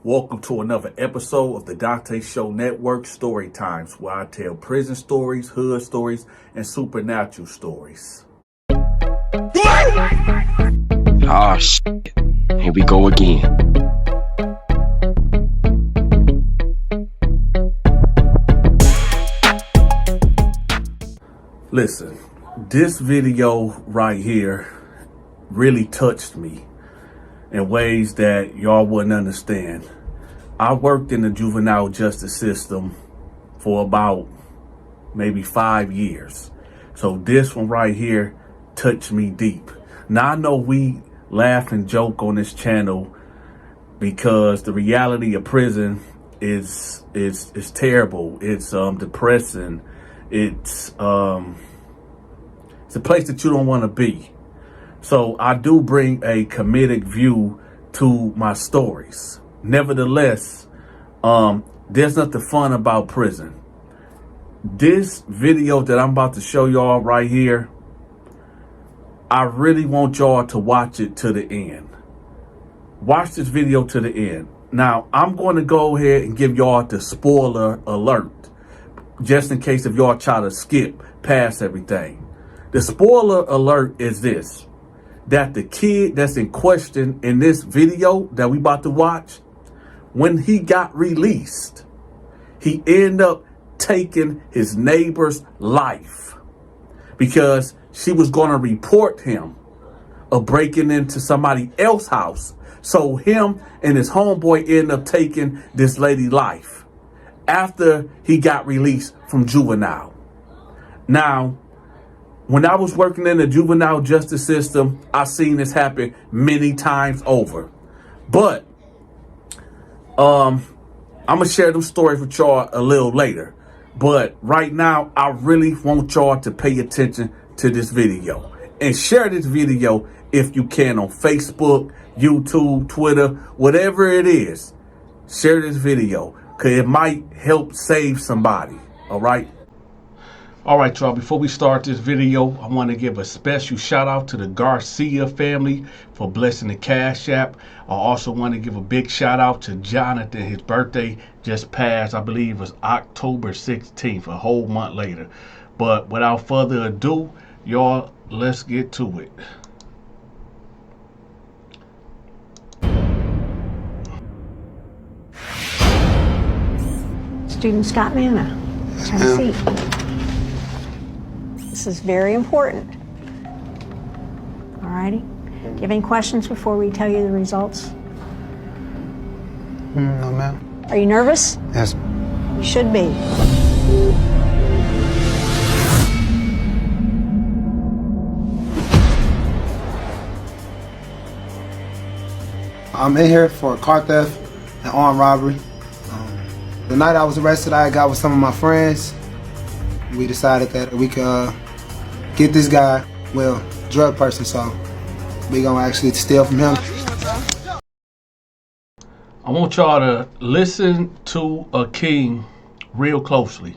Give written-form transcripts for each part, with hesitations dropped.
Welcome to another episode of the Donta Show Network, Story Times, where I tell prison stories, hood stories, and supernatural stories. Ah, shit. Here we go again. Listen, this video right here really touched me in ways that y'all wouldn't understand. I worked in the juvenile justice system for about maybe 5 years. So this one right here touched me deep. Now I know we laugh and joke on this channel because the reality of prison is terrible. It's depressing. It's a place that you don't want to be. So I do bring a comedic view to my stories. Nevertheless, there's nothing fun about prison. This video that I'm about to show y'all right here, I really want y'all to watch it to the end. Watch this video to the end. Now, I'm going to go ahead and give y'all the spoiler alert, just in case if y'all try to skip past everything. The spoiler alert is this, that the kid that's in question in this video that we about to watch, when he got released, he ended up taking his neighbor's life because she was going to report him of breaking into somebody else's house. So him and his homeboy ended up taking this lady's life after he got released from juvenile. Now, when I was working in the juvenile justice system, I seen this happen many times over. But I'm going to share them stories with y'all a little later. But right now, I really want y'all to pay attention to this video. And share this video if you can on Facebook, YouTube, Twitter, whatever it is. Share this video because it might help save somebody. All right. All right, y'all, before we start this video, I want to give a special shout out to the Garcia family for blessing the Cash App. I also want to give a big shout out to Jonathan. His birthday just passed, I believe it was October 16th, a whole month later. But without further ado, y'all, let's get to it. Student Scott Manna, have a seat. This is very important. All righty. Do you have any questions before we tell you the results? No, ma'am. Are you nervous? Yes. You should be. I'm in here for car theft and armed robbery. The night I was arrested, I got with some of my friends. We decided that we could get this guy, well, drug person, so we gonna actually steal from him. I want y'all to listen to a king real closely.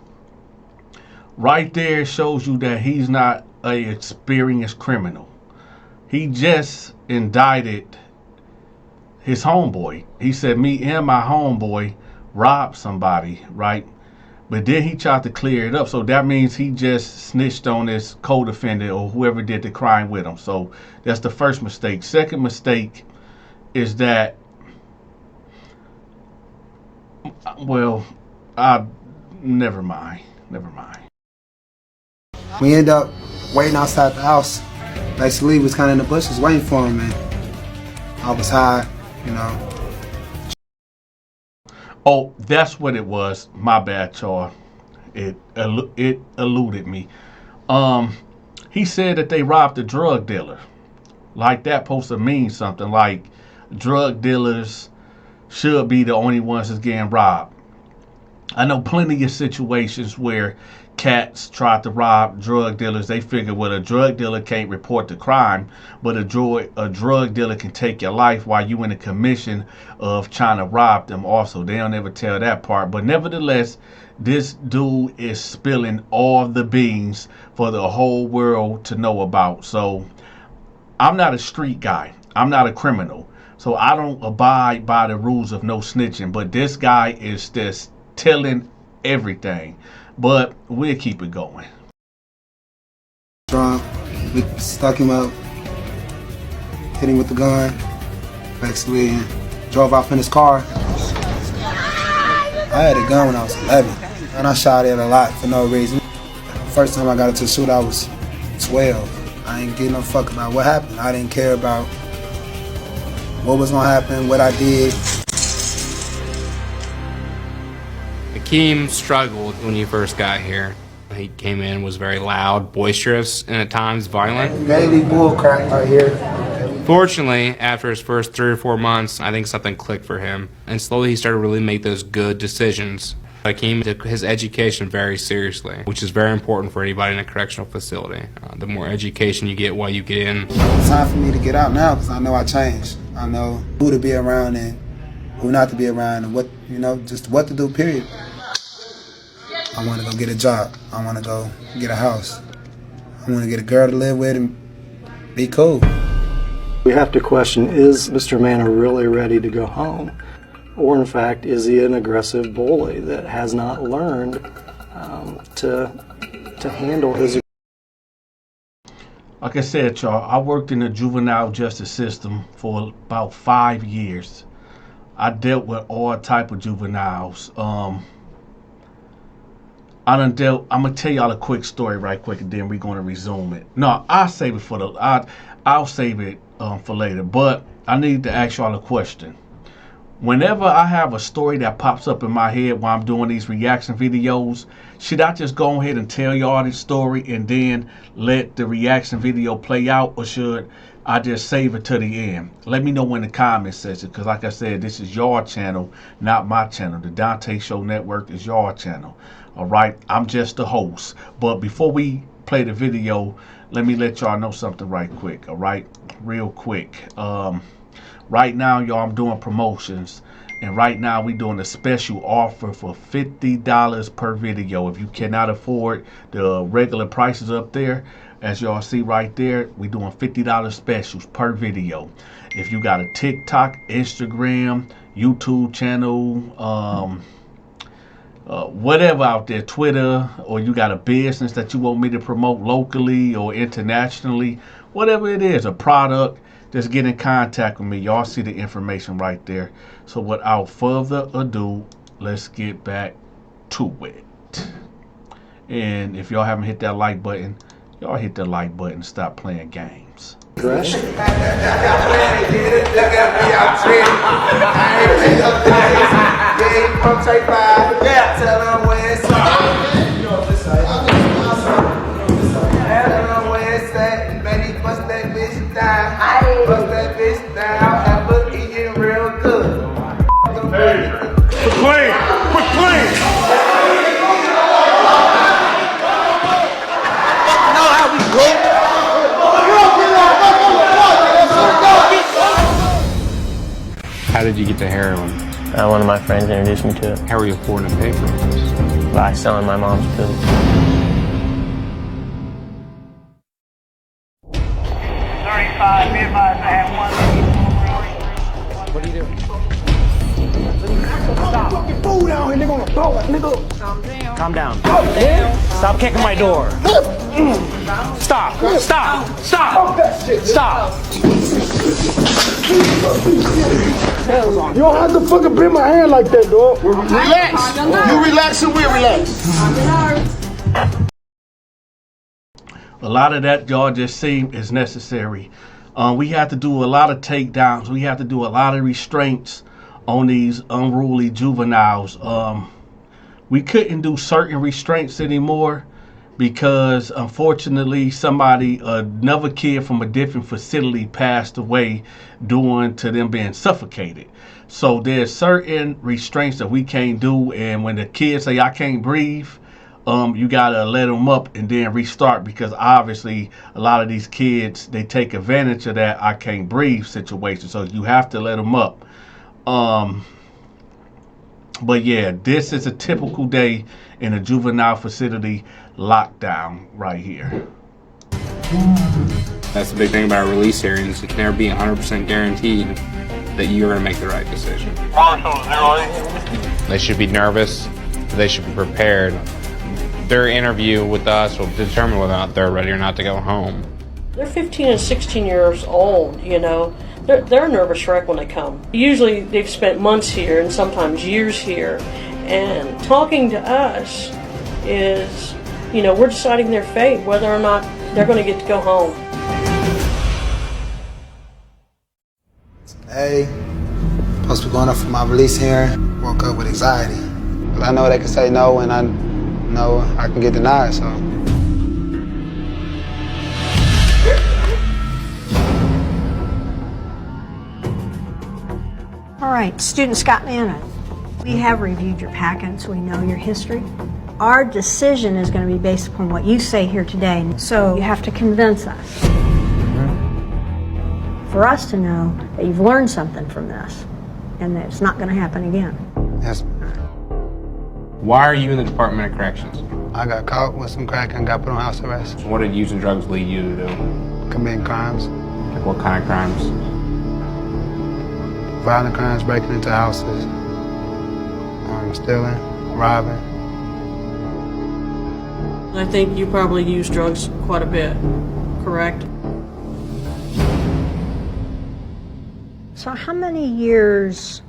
Right there it shows you that he's not an experienced criminal. He just indicted his homeboy. He said, me and my homeboy robbed somebody, right? But then he tried to clear it up. So that means he just snitched on his co-defendant or whoever did the crime with him. So that's the first mistake. Second mistake is that, well, never mind. We end up waiting outside the house. Basically, we was kind of in the bushes waiting for him, and I was high, you know. Oh, that's what it was. My bad, y'all. It eluded me. He said that they robbed a drug dealer. Like that supposed to mean something. Like drug dealers should be the only ones that's getting robbed. I know plenty of situations where cats tried to rob drug dealers. They figure, well, a drug dealer can't report the crime, but a drug dealer can take your life while you in the commission of trying to rob them also. They don't ever tell that part. But nevertheless, this dude is spilling all the beans for the whole world to know about. So I'm not a street guy. I'm not a criminal. So I don't abide by the rules of no snitching, but this guy is just telling everything. But we'll keep it going. Drunk, we stuck him up, hit him with the gun, basically, and drove off in his car. I had a gun when I was 11, and I shot it a lot for no reason. First time I got into a shoot, I was 12. I ain't getting no fuck about what happened. I didn't care about what was gonna happen, what I did. Akeem struggled when he first got here. He came in, was very loud, boisterous, and at times violent. Daily bullcrap right here. Fortunately, after his first 3 or 4 months, I think something clicked for him, and slowly he started to really make those good decisions. Akeem took his education very seriously, which is very important for anybody in a correctional facility. The more education you get while you get in. It's time for me to get out now because I know I changed. I know who to be around and who not to be around and what, just what to do, period. I want to go get a job. I want to go get a house. I want to get a girl to live with and be cool. We have to question, is Mr. Manor really ready to go home? Or in fact, is he an aggressive bully that has not learned to handle his... Like I said, y'all, I worked in the juvenile justice system for about 5 years. I dealt with all type of juveniles. I'm gonna tell y'all a quick story right quick, and then we're gonna resume it. No, I'll save it for I'll save it for later. But I need to ask y'all a question. Whenever I have a story that pops up in my head while I'm doing these reaction videos, should I just go ahead and tell y'all this story and then let the reaction video play out, or should I just save it to the end? Let me know in the comment section, because like I said, this is your channel, not my channel. The Donta Show Network is your channel. All right, I'm just the host. But before we play the video, let me let y'all know something right quick. All right, real quick. Right now, y'all, I'm doing promotions, and right now we doing a special offer for $50 per video. If you cannot afford the regular prices up there, as y'all see right there, we doing $50 specials per video. If you got a TikTok, Instagram, YouTube channel, whatever out there, Twitter, or you got a business that you want me to promote locally or internationally, whatever it is, a product, just get in contact with me. Y'all see the information right there. So without further ado, let's get back to it. And if y'all haven't hit that like button, y'all hit the like button and stop playing games. Dressed? Bust that bitch down and look eating real good. Hey, quit playing! Quit playing! Know how we go? How did you get to heroin? One of my friends introduced me to it How were you affording to pay for it? by selling my mom's pills. 35, be advised, I have one. What are you doing? Fucking fool down here, nigga, on the floor, nigga. Calm down. Stop kicking my door. Stop. Stop. Stop. Stop. You don't have to fucking bend my hand like that, dog. Relax. You relax and we relax. A lot of that, y'all, just seem is necessary. We have to do a lot of takedowns. We have to do a lot of restraints on these unruly juveniles. We couldn't do certain restraints anymore because, unfortunately, another kid from a different facility passed away due to them being suffocated. So there's certain restraints that we can't do, and when the kids say, I can't breathe, you gotta let them up and then restart, because obviously a lot of these kids, they take advantage of that I can't breathe situation. So you have to let them up. But yeah, this is a typical day in a juvenile facility lockdown right here. That's the big thing about release hearings. It can never be 100% guaranteed. that you're going to make the right decision. They should be nervous. They should be prepared. Their interview with us will determine whether or not they're ready or not to go home. They're 15 and 16 years old, you know. They're a nervous wreck when they come. Usually they've spent months here and sometimes years here. And talking to us is, you know, we're deciding their fate, whether or not they're going to get to go home. Hey, supposed to be going up for my release hearing. Woke up with anxiety. I know they can say no, and I know I can get denied, so. All right, student Scott Manna, we have reviewed your packets, we know your history. Our decision is going to be based upon what you say here today, so you have to convince us. For us to know that you've learned something from this and that it's not going to happen again. Yes. Why are you in the Department of Corrections? I got caught with some crack and got put on house arrest. What did using drugs lead you to do? Committing crimes. Like what kind of crimes? Violent crimes, breaking into houses, stealing, robbing. I think you probably use drugs quite a bit, correct? So how many years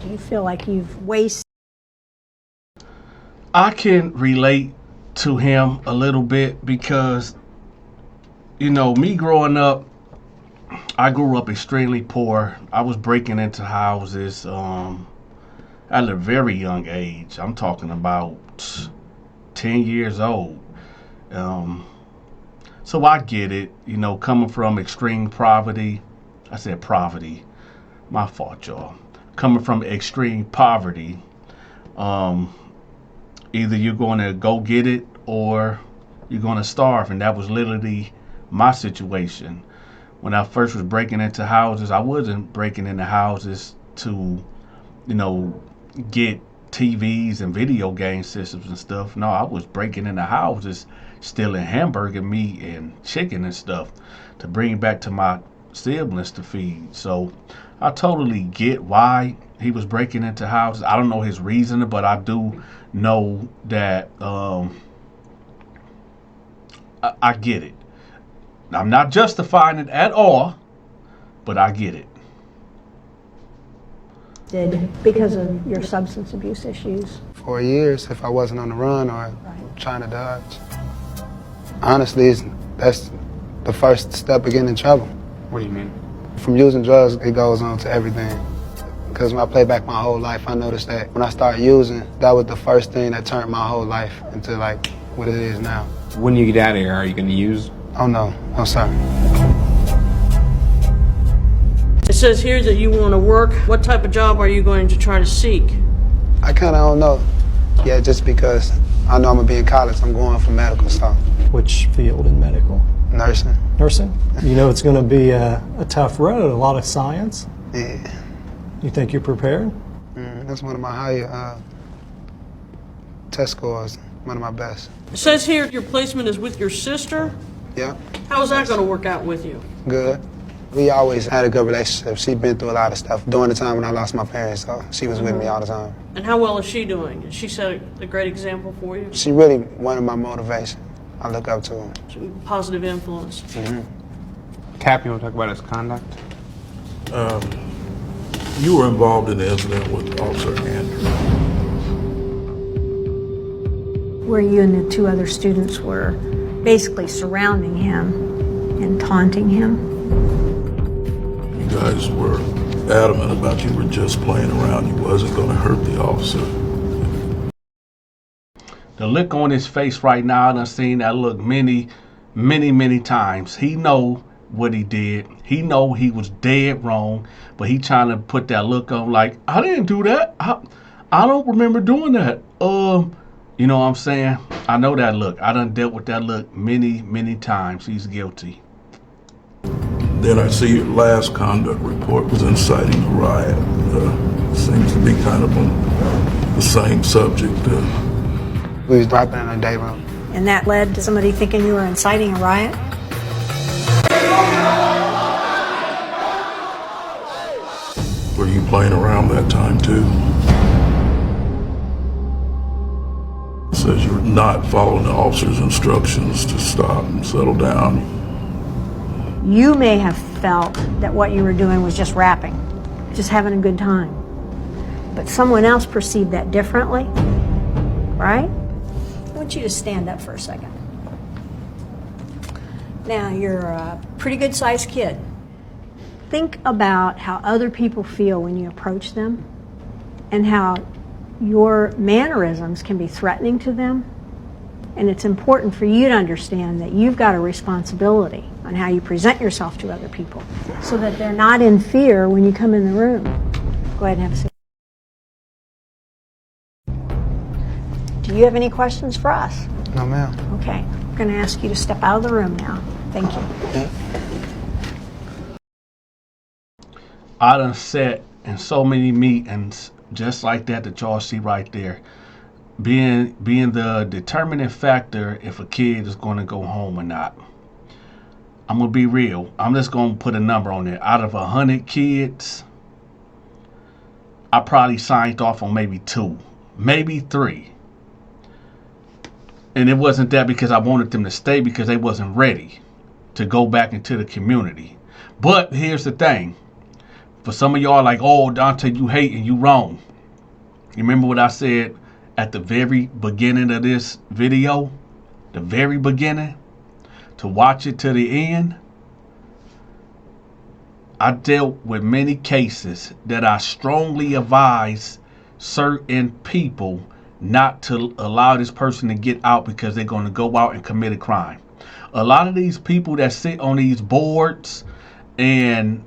do you feel like you've wasted? I can relate to him a little bit because, you know, me growing up, I grew up extremely poor. I was breaking into houses at a very young age. I'm talking about 10 years old. So I get it, you know, coming from extreme poverty. I said poverty. My fault, y'all. Coming from extreme poverty, either you're going to go get it or you're going to starve. And that was literally my situation. When I first was breaking into houses, I wasn't breaking into houses to, you know, get TVs and video game systems and stuff. No, I was breaking into houses, stealing hamburger meat and chicken and stuff to bring back to my siblings to feed. So I totally get why he was breaking into houses. I don't know his reason, but I do know that I get it. I'm not justifying it at all, but I get it. Because of your substance abuse issues? 4 years if I wasn't on the run or trying to dodge. Honestly, that's the first step of getting in trouble. What do you mean? From using drugs, it goes on to everything. Because when I play back my whole life, I noticed that when I started using, that was the first thing that turned my whole life into like what it is now. When you get out of here, are you going to use? Oh no, no sir. It says here that you want to work. What type of job are you going to try to seek? I kind of don't know. Yeah, just because I know I'm going to be in college, I'm going for medical stuff. Which field in medical? Nursing. Nursing? You know it's going to be a tough road, a lot of science. Yeah. You think you're prepared? That's one of my higher test scores, one of my best. It says here your placement is with your sister. Yeah. How is that going to work out with you? Good. We always had a good relationship. She'd been through a lot of stuff during the time when I lost my parents, so she was with me all the time. And how well is she doing? Is she set a great example for you? She really one of my motivation. I look up to her. Positive influence. Cap, you want to talk about his conduct? You were involved in the incident with Officer Andrew. Where you and the two other students were basically surrounding him and taunting him. You guys were adamant about you were just playing around. You wasn't going to hurt the officer. The look on his face right now, I've seen that look many times. He know what he did. He know he was dead wrong, but he trying to put that look on like, I didn't do that. I don't remember doing that. You know what I'm saying? I know that look. I done dealt with that look many times. He's guilty. Then I see your last conduct report was inciting a riot. Seems to be kind of on the same subject. We was dropping in a day room. And that led to somebody thinking you were inciting a riot? playing around that time too. It says you're not following the officer's instructions to stop and settle down. You may have felt that what you were doing was just rapping, just having a good time. But someone else perceived that differently, right? I want you to stand up for a second. Now, you're a pretty good sized kid. Think about how other people feel when you approach them and how your mannerisms can be threatening to them. And it's important for you to understand that you've got a responsibility on how you present yourself to other people so that they're not in fear when you come in the room. Go ahead and have a seat. Do you have any questions for us? No, ma'am. Okay, I'm going to ask you to step out of the room now. Thank you. Yeah. I done sat in so many meetings just like that y'all see right there. Being the determining factor if a kid is going to go home or not. I'm going to be real. I'm just going to put a number on it. Out of 100 kids, I probably signed off on maybe 2, maybe 3. And it wasn't that because I wanted them to stay, because they wasn't ready to go back into the community. But here's the thing. For some of y'all like, oh, Donta, you hate and you wrong. You remember what I said at the very beginning of this video? The very beginning? To watch it to the end? I dealt with many cases that I strongly advise certain people not to allow this person to get out because they're going to go out and commit a crime. A lot of these people that sit on these boards and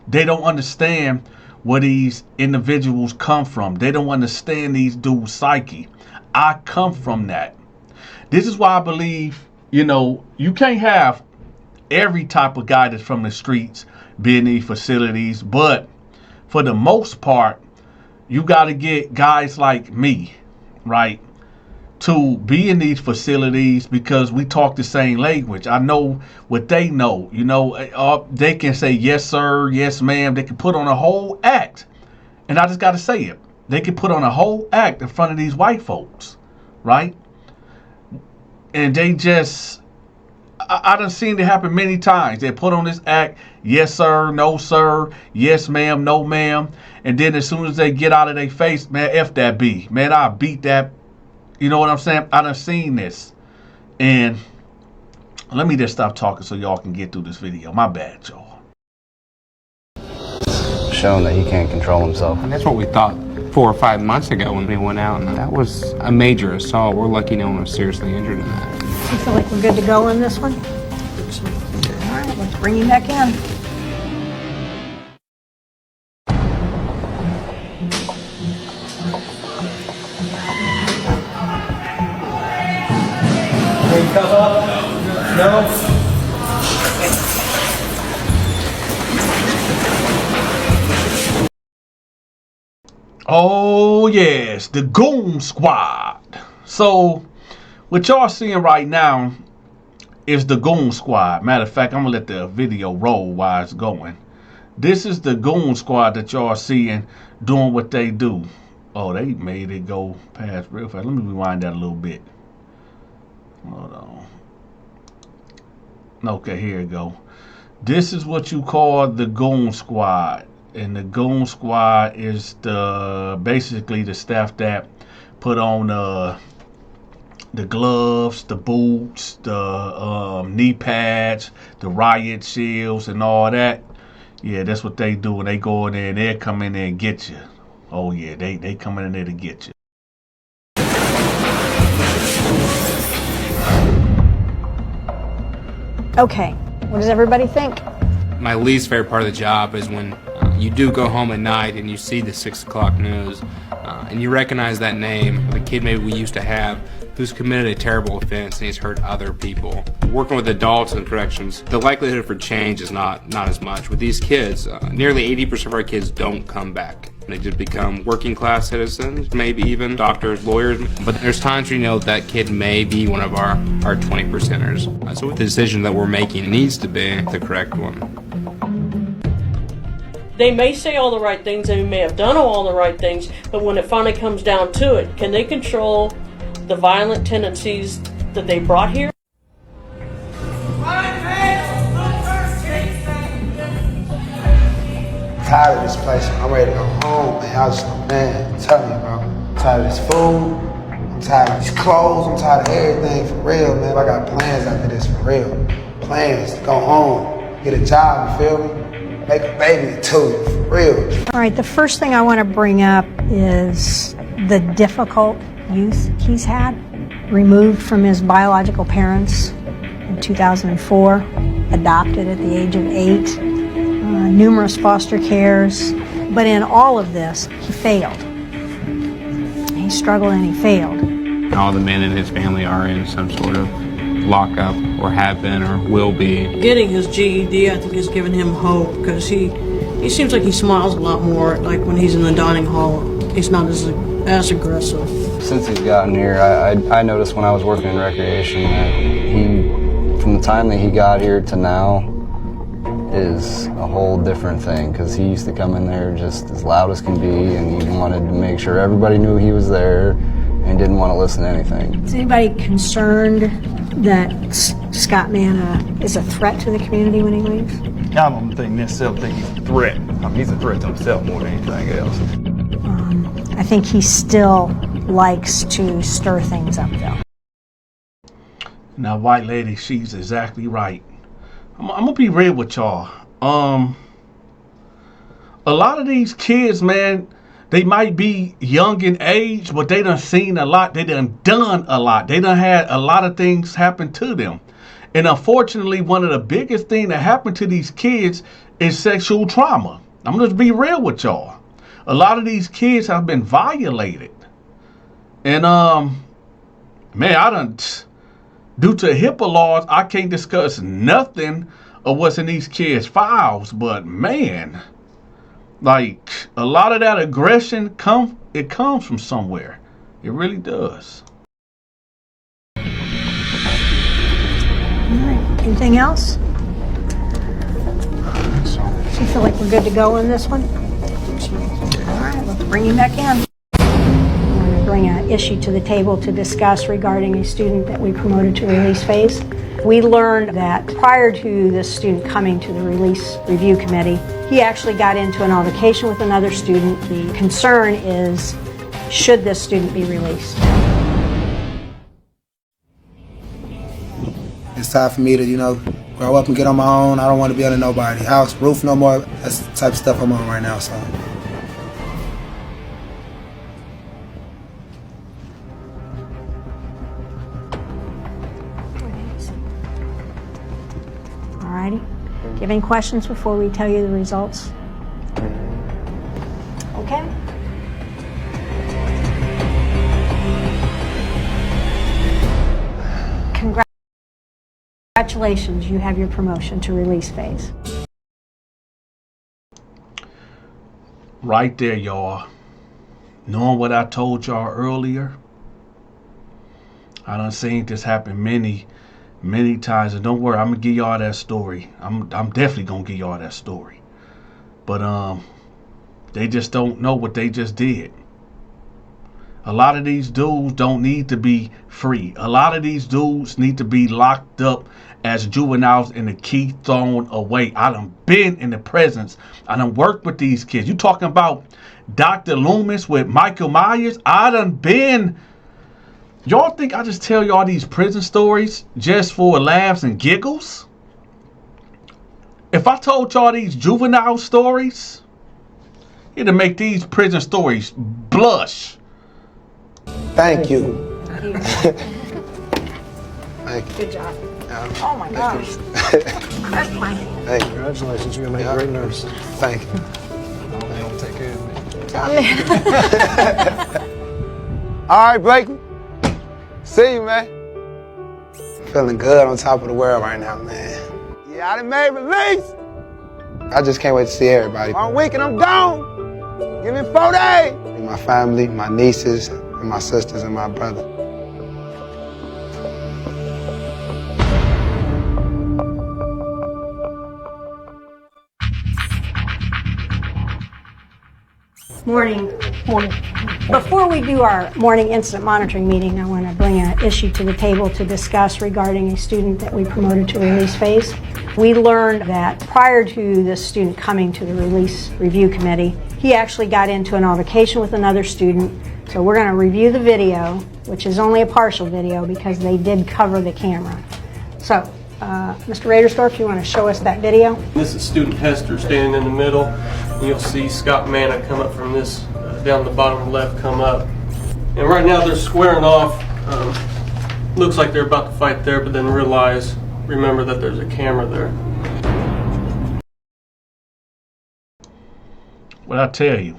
they don't understand where these individuals come from. They don't understand these dudes' psyche. I come from that. This is why I believe, you can't have every type of guy that's from the streets be in these facilities, but for the most part, you got to get guys like me, right, to be in these facilities because we talk the same language. I know what they know. They can say yes, sir, yes, ma'am. They can put on a whole act. And I just got to say it. They can put on a whole act in front of these white folks, right? And they just, I done seen it happen many times. They put on this act, yes, sir, no, sir, yes, ma'am, no, ma'am. And then as soon as they get out of their face, man, F that B. Man, I beat that. You know what I'm saying? I done seen this. And let me just stop talking so y'all can get through this video. My bad, y'all. Shown that he can't control himself. And that's what we thought 4 or 5 months ago when we went out. And that was a major assault. We're lucky no one was seriously injured in that. You feel like we're good to go on this one? All right, let's bring you back in. Cup up? No? Oh, yes, the Goon Squad. So, what y'all seeing right now is the Goon Squad. Matter of fact, I'm going to let the video roll while it's going. This is the Goon Squad that y'all seeing doing what they do. Oh, they made it go past real fast. Let me rewind that a little bit. Hold on. Okay, here we go. This is what you call the Goon Squad. And the Goon Squad is basically the staff that put on the gloves, the boots, the knee pads, the riot shields and all that. Yeah, that's what they do. And they go in there and they come in there and get you. Oh yeah, they come in there to get you. Okay, what does everybody think? My least favorite part of the job is when you do go home at night and you see the 6 o'clock news and you recognize that name of a kid maybe we used to have who's committed a terrible offense and he's hurt other people. Working with adults in corrections, the likelihood for change is not as much. With these kids, nearly 80% of our kids don't come back. They just become working class citizens, maybe even doctors, lawyers. But there's times where you know that kid may be one of our 20%ers. So the decision that we're making needs to be the correct one. They may say all the right things, they may have done all the right things, but when it finally comes down to it, can they control the violent tendencies that they brought here? Tired of this place. I'm ready to go home, man. I just, man, I'm telling you, bro. I'm tired of this food. I'm tired of these clothes. I'm tired of everything, for real, man. I got plans after this, for real. Plans to go home, get a job, you feel me? Make a baby too, for real. All right, the first thing I want to bring up is the difficult youth he's had. Removed from his biological parents in 2004, adopted at the age of 8, numerous foster cares. But in all of this, he failed. He struggled and he failed. All the men in his family are in some sort of lockup, or have been, or will be. Getting his GED, I think, has given him hope, because he seems like he smiles a lot more, like when he's in the dining hall. He's not as aggressive. Since he's gotten here, I noticed when I was working in recreation that he, from the time that he got here to now, is a whole different thing, because he used to come in there just as loud as can be, and he wanted to make sure everybody knew he was there, and he didn't want to listen to anything. Is anybody concerned that Scott Manna is a threat to the community when he leaves? I don't necessarily think he's a threat. I mean, he's a threat to himself more than anything else. I think he still likes to stir things up, though. Now, white lady, she's exactly right. I'm gonna be real with y'all. A lot of these kids, man, they might be young in age, but they done seen a lot. They done a lot. They done had a lot of things happen to them. And unfortunately, one of the biggest things that happened to these kids is sexual trauma. I'm gonna just be real with y'all. A lot of these kids have been violated. And, man, due to HIPAA laws, I can't discuss nothing of what's in these kids' files. But, man, like, a lot of that aggression comes from somewhere. It really does. All right. Anything else? So you feel like we're good to go on this one? All right, let's bring you back in. I'm going to bring an issue to the table to discuss regarding a student that we promoted to release phase. We learned that prior to this student coming to the release review committee, he actually got into an altercation with another student. The concern is, should this student be released? It's time for me to, grow up and get on my own. I don't want to be under nobody's house, roof no more. That's the type of stuff I'm on right now, so. Alrighty. Do you have any questions before we tell you the results? Okay. Congratulations, you have your promotion to release phase. Right there, y'all. Knowing what I told y'all earlier, I done seen this happen many times. And don't worry, I'm gonna give y'all that story. I'm definitely gonna give y'all that story. But they just don't know what they just did. A lot of these dudes don't need to be free. A lot of these dudes need to be locked up as juveniles and the key thrown away. I done been in the presence. I done worked with these kids. You talking about Dr. Loomis with Michael Myers? I done been. Y'all think I just tell y'all these prison stories just for laughs and giggles? If I told y'all these juvenile stories, it'd make these prison stories blush. Thank you. Thank you. Good job. Yeah. Oh my gosh. That's my hand. Thank you. Congratulations, you're going to make a great nurse. Thank you. Don't take care of me. All right, Blakely. See you, man. Feeling good on top of the world right now, man. Yeah, I done made release. I just can't wait to see everybody. 1 week and I'm gone. Give me 4 days. My family, my nieces, and my sisters and my brother. Morning. Morning. Before we do our morning incident monitoring meeting, I want to bring an issue to the table to discuss regarding a student that we promoted to release phase. We learned that prior to this student coming to the release review committee, he actually got into an altercation with another student. So we're going to review the video, which is only a partial video because they did cover the camera. So, Mr. Radersdorf, you want to show us that video? This is student Hester standing in the middle. You'll see Scott Manna come up from this, down the bottom left, come up. And right now they're squaring off. Looks like they're about to fight there, but then remember that there's a camera there. What I tell you.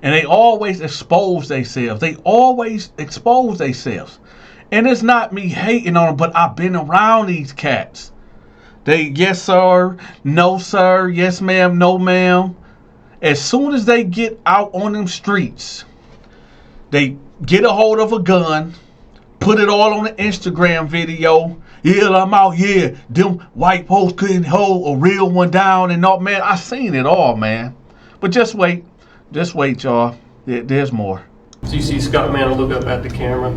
And they always expose themselves. And it's not me hating on them, but I've been around these cats. They, yes sir, no sir, yes ma'am, no ma'am. As soon as they get out on them streets, they get a hold of a gun, put it all on the Instagram video. Yeah, I'm out here. Them white folks couldn't hold a real one down and all. Man, I seen it all, man. But just wait, y'all. There's more. So you see Scott Manna look up at the camera.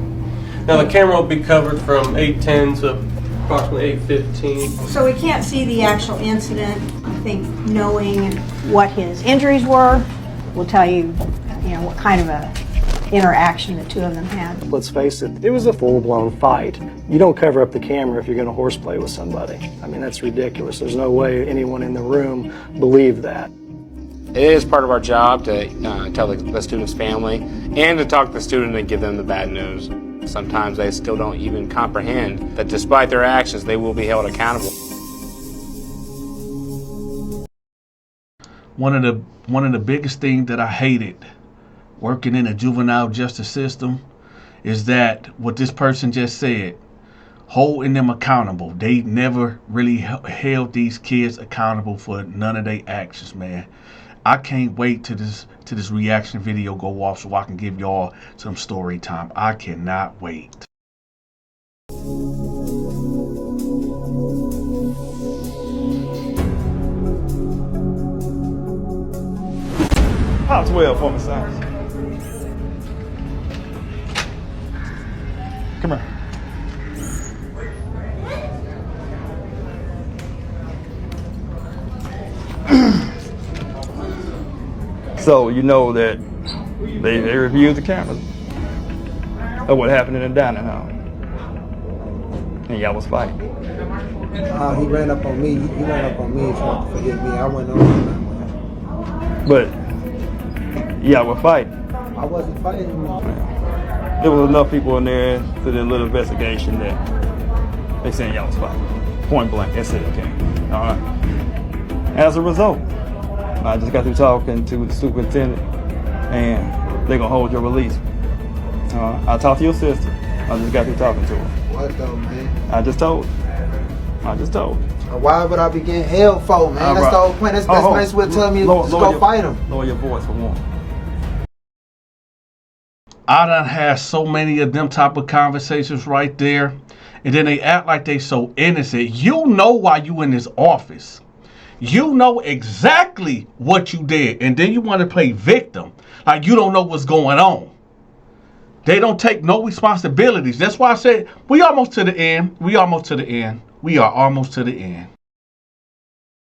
Now the camera will be covered from 8:10 to approximately 8:15. So we can't see the actual incident. I think knowing what his injuries were will tell you, what kind of a interaction the two of them had. Let's face it, it was a full-blown fight. You don't cover up the camera if you're going to horseplay with somebody. I mean, that's ridiculous. There's no way anyone in the room believed that. It is part of our job to tell the student's family and to talk to the student and give them the bad news. Sometimes they still don't even comprehend that despite their actions, they will be held accountable. One of the biggest things that I hated working in the juvenile justice system is that what this person just said, holding them accountable. They never really held these kids accountable for none of their actions, man. I can't wait till this reaction video go off so I can give y'all some story time. I cannot wait. Pop 12 for me, son. Come here. So you know that they reviewed the cameras of what happened in the dining hall, and y'all was fighting. He ran up on me. He ran up on me trying to hit me. I went on him. But y'all were fighting. I wasn't fighting. There was enough people in there to the little investigation that they saying y'all was fighting. Point blank. That's it. Okay. All right. As a result, I just got through talking to the superintendent, and they're gonna hold your release. I talked to your sister. I just got through talking to her. What though, man? I just told her. Why would I be getting held for, man? That's the whole point. That's nice way to tell me to go fight him. Lower your voice for one. I done had so many of them type of conversations right there, and then they act like they so innocent. You know why you in this office. You know exactly what you did, and then you want to play victim like you don't know what's going on. They don't take no responsibilities. That's why I said we almost to the end. We are almost to the end.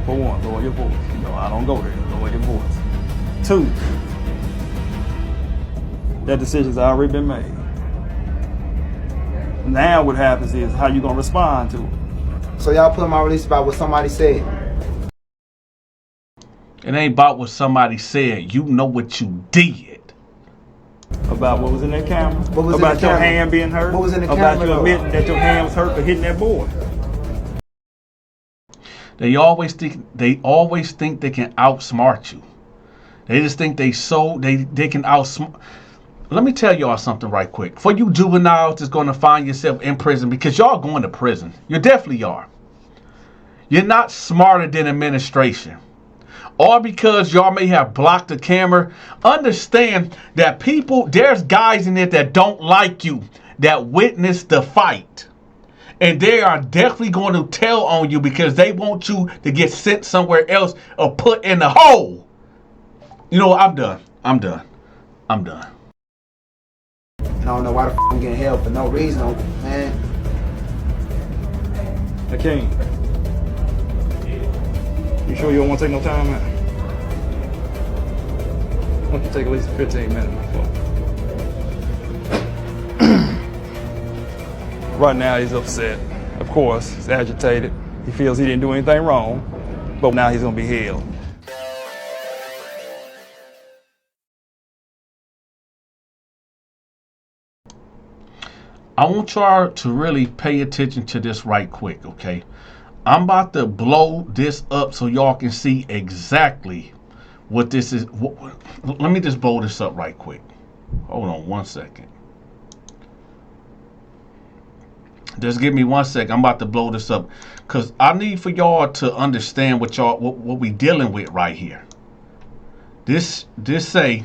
For one, lower your voice. I don't go there. Lower your voice. 2, that decision's already been made. Now what happens is how you gonna respond to it. So y'all put my release about what somebody said. It ain't about what somebody said. You know what you did. About what was in that camera? What was about in the your camera? hand being hurt? What was in the about camera? you admitting that your hand was hurt for hitting that boy? They always think they can outsmart you. They just think they can outsmart. Let me tell y'all something right quick. For you juveniles that's going to find yourself in prison, because y'all going to prison. You definitely are. You're not smarter than administration. Or because y'all may have blocked the camera. Understand that there's guys in there that don't like you, that witnessed the fight. And they are definitely going to tell on you because they want you to get sent somewhere else or put in the hole. You know what? I'm done. I'm done. I'm done. And I don't know why the I'm getting held for no reason, man. Hakeem, you sure you don't want to take no time, man? Why don't you take at least 15 minutes? Right now he's upset. Of course, he's agitated. He feels he didn't do anything wrong, but now he's gonna be held. I want y'all to really pay attention to this right quick, okay? I'm about to blow this up so y'all can see exactly what this is. Let me just blow this up right quick. Hold on 1 second. Just give me 1 second. I'm about to blow this up because I need for y'all to understand what we dealing with right here. This say,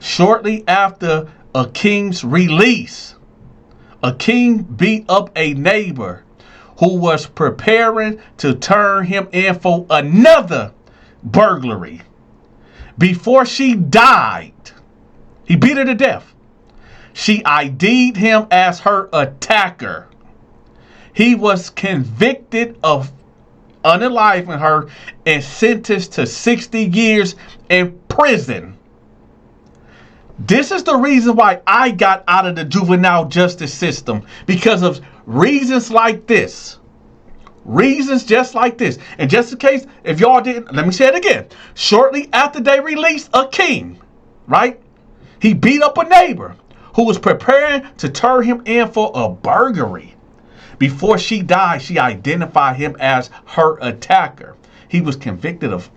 shortly after Akeem's release, Akeem beat up a neighbor who was preparing to turn him in for another burglary. Before she died, he beat her to death. She ID'd him as her attacker. He was convicted of unaliving her and sentenced to 60 years in prison. This is the reason why I got out of the juvenile justice system, because of reasons like this. Reasons just like this. And just in case, if y'all didn't, let me say it again. Shortly after they released Akeem, right? He beat up a neighbor who was preparing to turn him in for a burglary. Before she died, she identified him as her attacker. He was convicted of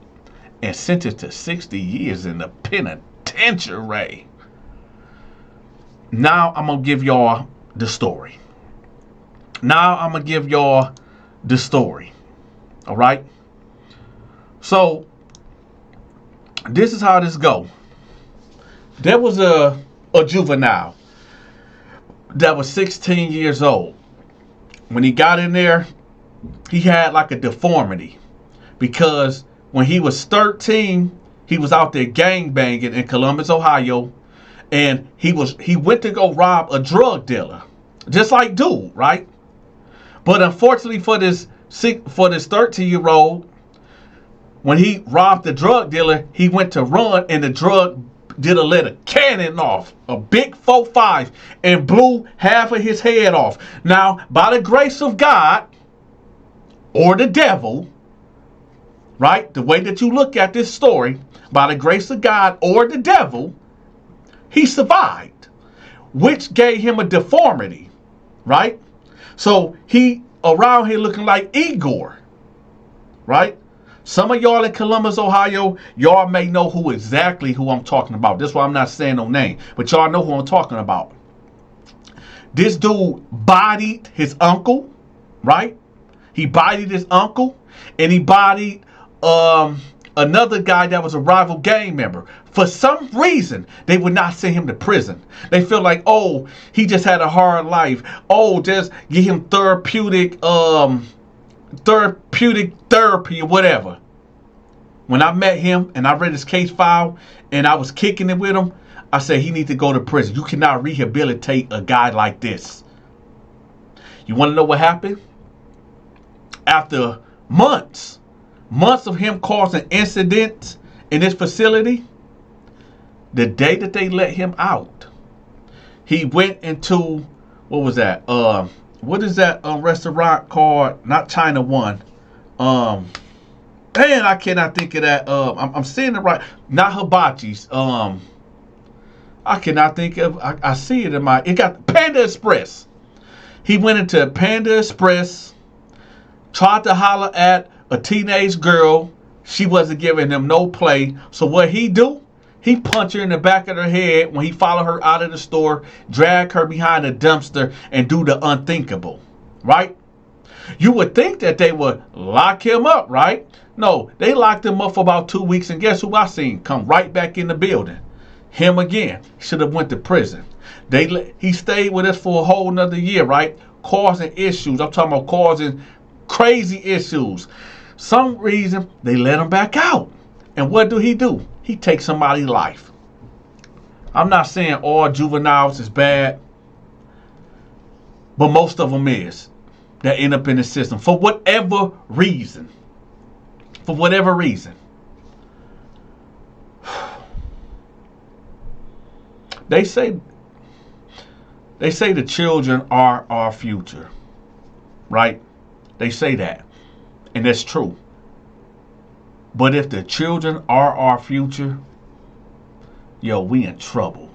and sentenced to 60 years in the penitentiary. Now I'm going to give y'all the story. All right? So, this is how this go. There was a juvenile that was 16 years old. When he got in there, he had like a deformity because when he was 13, he was out there gangbanging in Columbus, Ohio, and he went to go rob a drug dealer, just like dude, right? But unfortunately for this 13-year-old, when he robbed the drug dealer, he went to run, and the drug dealer let a cannon off, a big 4.5, and blew half of his head off. Now, by the grace of God or the devil, right? The way that you look at this story, by the grace of God or the devil, he survived, which gave him a deformity, right? So he around here looking like Igor, right? Some of y'all in Columbus, Ohio, y'all may know who I'm talking about. That's why I'm not saying no name, but y'all know who I'm talking about. This dude bodied his uncle, right? He bodied his uncle, and he bodied another guy that was a rival gang member. For some reason, they would not send him to prison. They feel like, oh, he just had a hard life. Oh, just give him therapeutic therapy or whatever. When I met him and I read his case file and I was kicking it with him, I said he needs to go to prison. You cannot rehabilitate a guy like this. You want to know what happened? After months of him causing incidents in this facility, the day that they let him out, he went into, what was that? What is that restaurant called? Not China One. Man, I cannot think of that. I'm saying it right. Not Hibachi's. I cannot think of. I see it in my. It got Panda Express. He went into Panda Express, tried to holler at a teenage girl. She wasn't giving him no play. So what he do? He punched her in the back of her head when he followed her out of the store, drag her behind a dumpster, and do the unthinkable, right? You would think that they would lock him up, right? No, they locked him up for about 2 weeks, and guess who I seen come right back in the building? Him again. Should have went to prison. He stayed with us for a whole nother year, right? Causing issues. I'm talking about causing crazy issues. Some reason they let him back out. And what do? He he takes somebody's life. I'm not saying all juveniles is bad, but most of them is, that end up in the system for whatever reason. For whatever reason. They say the children are our future, right? They say that, and that's true. But if the children are our future, yo, we in trouble.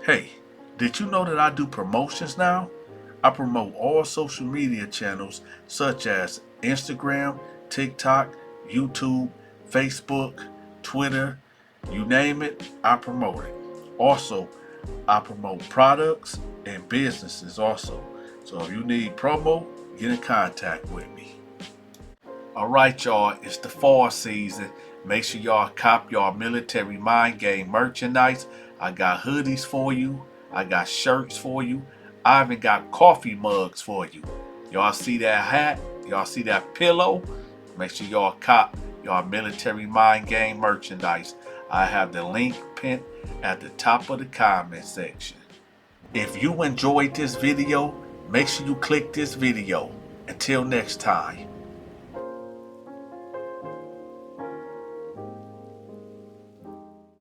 Hey, did you know that I do promotions now? I promote all social media channels such as Instagram, TikTok, YouTube, Facebook, Twitter, you name it, I promote it. Also, I promote products and businesses also. So if you need promo, get in contact with me. All right, y'all, it's the fall season. Make sure y'all cop y'all military mind game merchandise. I got hoodies for you. I got shirts for you. I even got coffee mugs for you. Y'all see that hat? Y'all see that pillow? Make sure y'all cop y'all military mind game merchandise. I have the link pinned at the top of the comment section. If you enjoyed this video, make sure you click this video. Until next time.